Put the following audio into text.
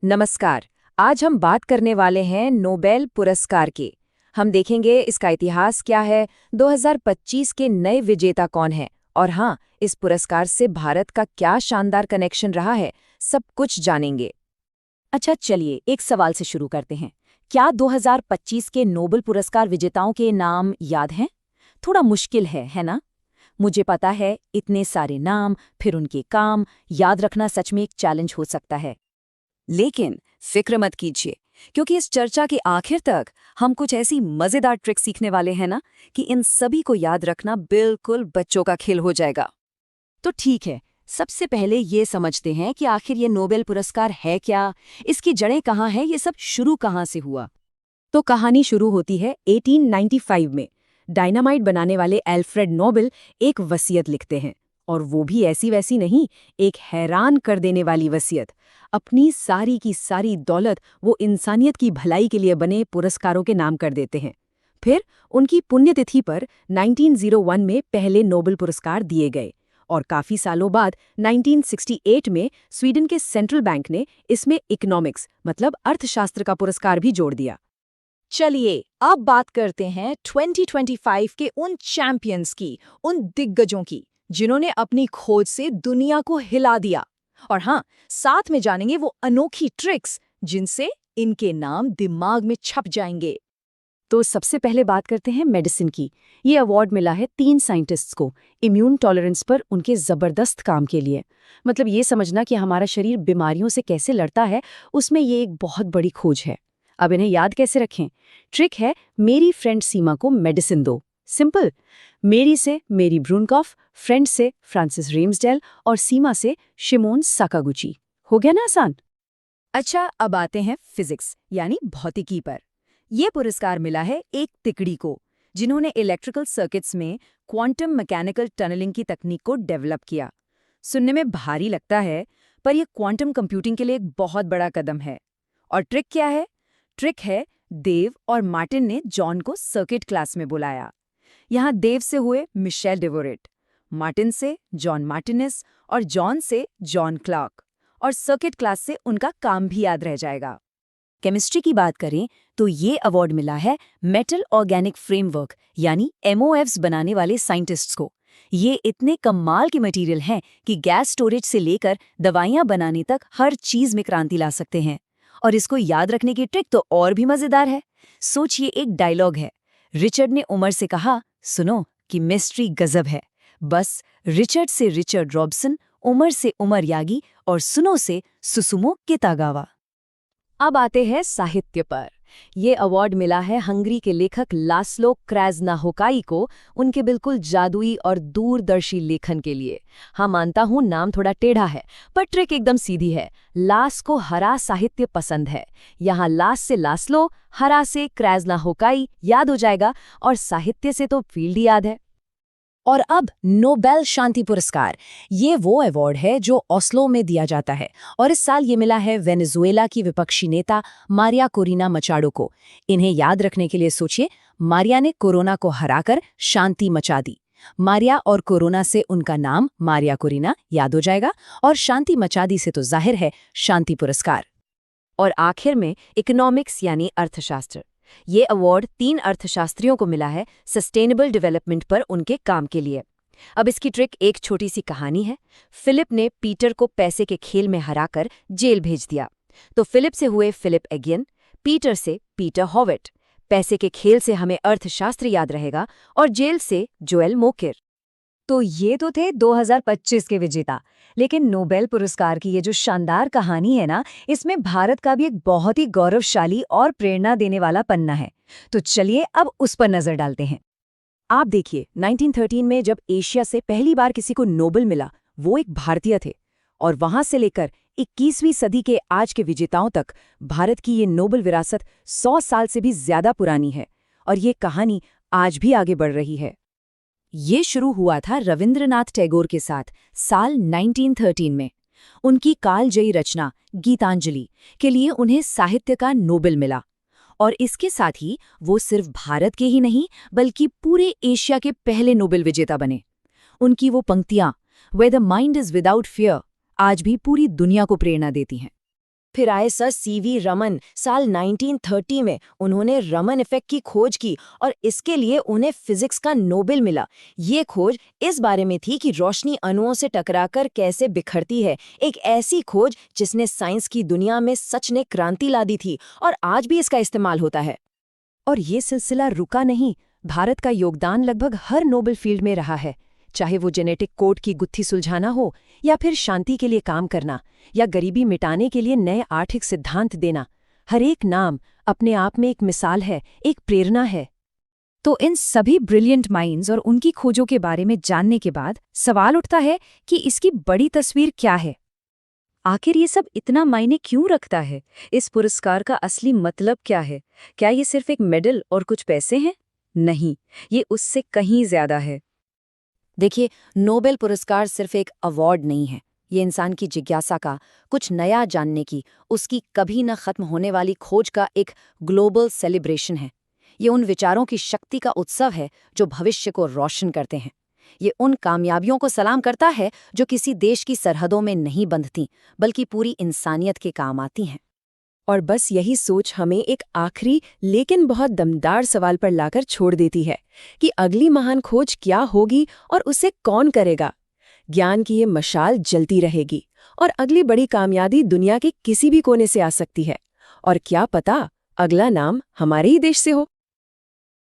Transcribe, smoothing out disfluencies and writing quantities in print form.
नमस्कार। आज हम बात करने वाले हैं नोबेल पुरस्कार की। हम देखेंगे इसका इतिहास क्या है, 2025 के नए विजेता कौन है और हाँ, इस पुरस्कार से भारत का क्या शानदार कनेक्शन रहा है, सब कुछ जानेंगे। अच्छा चलिए एक सवाल से शुरू करते हैं। क्या 2025 के नोबेल पुरस्कार विजेताओं के नाम याद हैं? थोड़ा मुश्किल है ना? मुझे पता है, इतने सारे नाम, फिर उनके काम याद रखना सच में एक चैलेंज हो सकता है। लेकिन फिक्र मत कीजिए, क्योंकि इस चर्चा के आखिर तक हम कुछ ऐसी मजेदार ट्रिक सीखने वाले हैं ना कि इन सभी को याद रखना बिल्कुल बच्चों का खेल हो जाएगा। तो ठीक है, सबसे पहले ये समझते हैं कि आखिर ये नोबेल पुरस्कार है क्या, इसकी जड़ें कहाँ हैं, ये सब शुरू कहाँ से हुआ। तो कहानी शुरू होती है 1895 में। डायनामाइट बनाने वाले एल्फ्रेड नोबेल एक वसीयत लिखते हैं, और वो भी ऐसी वैसी नहीं, एक हैरान कर देने वाली वसीयत। अपनी सारी की सारी दौलत वो इंसानियत की भलाई के लिए बने पुरस्कारों के नाम कर देते हैं। फिर उनकी पुण्यतिथि पर 1901 में पहले नोबेल पुरस्कार दिए गए, और काफी सालों बाद 1968 में स्वीडन के सेंट्रल बैंक ने इसमें इकोनॉमिक्स मतलब अर्थशास्त्र का पुरस्कार भी जोड़ दिया। चलिए अब बात करते हैं 2025 के उन चैंपियंस की, उन दिग्गजों की जिन्होंने अपनी खोज से दुनिया को हिला दिया। और हाँ, साथ में जानेंगे वो अनोखी ट्रिक्स जिनसे इनके नाम दिमाग में छप जाएंगे। तो सबसे पहले बात करते हैं मेडिसिन की। ये अवार्ड मिला है 3 साइंटिस्ट्स को, इम्यून टॉलरेंस पर उनके जबरदस्त काम के लिए। मतलब ये समझना कि हमारा शरीर बीमारियों से कैसे लड़ता है, उसमें ये एक बहुत बड़ी खोज है। अब इन्हें याद कैसे रखें? ट्रिक है, मेरी फ्रेंड सीमा को मेडिसिन दो। सिंपल। मेरी से मेरी ब्रूनकॉफ, फ्रेंड से फ्रांसिस रेम्सडेल और सीमा से शिमोन साकागुची। हो गया ना आसान? अच्छा, अब आते हैं फिजिक्स यानी भौतिकी पर। ये पुरस्कार मिला है एक तिकड़ी को, जिन्होंने इलेक्ट्रिकल सर्किट्स में क्वांटम मैकेनिकल टनलिंग की तकनीक को डेवलप किया। सुनने में भारी लगता है, पर यह क्वांटम कंप्यूटिंग के लिए एक बहुत बड़ा कदम है। और ट्रिक क्या है? ट्रिक है, देव और मार्टिन ने जॉन को सर्किट क्लास में बुलाया। यहाँ देव से हुए मिशेल डेवोरेट, मार्टिन से जॉन मार्टिनेस और जॉन से जॉन क्लार्क, और सर्किट क्लास से उनका काम भी याद रह जाएगा। केमिस्ट्री की बात करें तो ये अवार्ड मिला है मेटल ऑर्गेनिक फ्रेमवर्क यानी MOFs बनाने वाले साइंटिस्ट्स को। ये इतने कमाल के मटेरियल हैं कि गैस स्टोरेज से लेकर दवाइयां बनाने तक हर चीज में क्रांति ला सकते हैं। और इसको याद रखने की ट्रिक तो और भी मजेदार है। सोचिए, एक डायलॉग है, रिचर्ड ने उमर से कहा, सुनो कि मिस्ट्री गजब है। बस रिचर्ड से रिचर्ड रॉबसन, उमर से उमर यागी और सुनो से सुसुमो कितागावा। अब आते हैं साहित्य पर। ये अवार्ड मिला है हंगरी के लेखक लास्लो क्राजनाहोकाई को, उनके बिल्कुल जादुई और दूरदर्शी लेखन के लिए। हाँ, मानता हूँ नाम थोड़ा टेढ़ा है, पर ट्रिक एकदम सीधी है। लास को हरा साहित्य पसंद है। यहाँ लास से लास्लो, हरा से क्राजनाहोकाई याद हो जाएगा, और साहित्य से तो फील्ड याद है। और अब नोबेल शांति पुरस्कार। ये वो अवार्ड है जो ओस्लो में दिया जाता है, और इस साल ये मिला है वेनेजुएला की विपक्षी नेता मारिया कोरिना मचाडो को। इन्हें याद रखने के लिए सोचिए, मारिया ने कोरोना को हराकर शांति मचा दी। मारिया और कोरोना से उनका नाम मारिया कोरिना याद हो जाएगा, और शांति मचा दी से तो जाहिर है शांति पुरस्कार। और आखिर में इकोनॉमिक्स यानी अर्थशास्त्र। ये अवार्ड 3 अर्थशास्त्रियों को मिला है सस्टेनेबल डेवलपमेंट पर उनके काम के लिए। अब इसकी ट्रिक एक छोटी सी कहानी है। फिलिप ने पीटर को पैसे के खेल में हराकर जेल भेज दिया, तो फिलिप से हुए फिलिप एगियन, पीटर से पीटर हॉविट। पैसे के खेल से हमें अर्थशास्त्र याद रहेगा, और जेल से जोएल मोकिर। तो ये तो थे 2025 के विजेता, लेकिन नोबेल पुरस्कार की ये जो शानदार कहानी है ना, इसमें भारत का भी एक बहुत ही गौरवशाली और प्रेरणा देने वाला पन्ना है। तो चलिए अब उस पर नजर डालते हैं। आप देखिए, 1913 में जब एशिया से पहली बार किसी को नोबेल मिला, वो एक भारतीय थे। और वहां से लेकर 21वीं सदी के आज के विजेताओं तक भारत की ये नोबेल विरासत 100 साल से भी ज्यादा पुरानी है, और ये कहानी आज भी आगे बढ़ रही है। ये शुरू हुआ था रविंद्रनाथ टैगोर के साथ साल 1913 में। उनकी कालजयी रचना गीतांजलि के लिए उन्हें साहित्य का नोबेल मिला, और इसके साथ ही वो सिर्फ भारत के ही नहीं बल्कि पूरे एशिया के पहले नोबेल विजेता बने। उनकी वो पंक्तियां, "Where the mind is without fear", आज भी पूरी दुनिया को प्रेरणा देती हैं। फिर आए सर सीवी रमन साल 1930 में। उन्होंने रमन इफेक्ट की खोज की और इसके लिए उन्हें फिजिक्स का नोबेल मिला। ये खोज इस बारे में थी कि रोशनी अणुओं से टकराकर कैसे बिखरती है, एक ऐसी खोज जिसने साइंस की दुनिया में सच ने क्रांति ला दी थी और आज भी इसका इस्तेमाल होता है। और ये सिलसिला रुका नहीं। भारत का योगदान लगभग हर नोबेल फील्ड में रहा है, चाहे वो जेनेटिक कोड की गुत्थी सुलझाना हो, या फिर शांति के लिए काम करना, या गरीबी मिटाने के लिए नए आर्थिक सिद्धांत देना। हर एक नाम अपने आप में एक मिसाल है, एक प्रेरणा है। तो इन सभी ब्रिलियंट माइंड्स और उनकी खोजों के बारे में जानने के बाद सवाल उठता है कि इसकी बड़ी तस्वीर क्या है। आखिर ये सब इतना मायने क्यों रखता है? इस पुरस्कार का असली मतलब क्या है? क्या ये सिर्फ एक मेडल और कुछ पैसे हैं? नहीं, ये उससे कहीं ज्यादा है। देखिए, नोबेल पुरस्कार सिर्फ एक अवार्ड नहीं है। ये इंसान की जिज्ञासा का, कुछ नया जानने की, उसकी कभी न खत्म होने वाली खोज का एक ग्लोबल सेलिब्रेशन है। ये उन विचारों की शक्ति का उत्सव है जो भविष्य को रोशन करते हैं। ये उन कामयाबियों को सलाम करता है जो किसी देश की सरहदों में नहीं बंधती, बल्कि पूरी इंसानियत के काम आती हैं। और बस यही सोच हमें एक आखिरी लेकिन बहुत दमदार सवाल पर लाकर छोड़ देती है कि अगली महान खोज क्या होगी और उसे कौन करेगा। ज्ञान की ये मशाल जलती रहेगी और अगली बड़ी कामयाबी दुनिया के किसी भी कोने से आ सकती है। और क्या पता, अगला नाम हमारे ही देश से हो।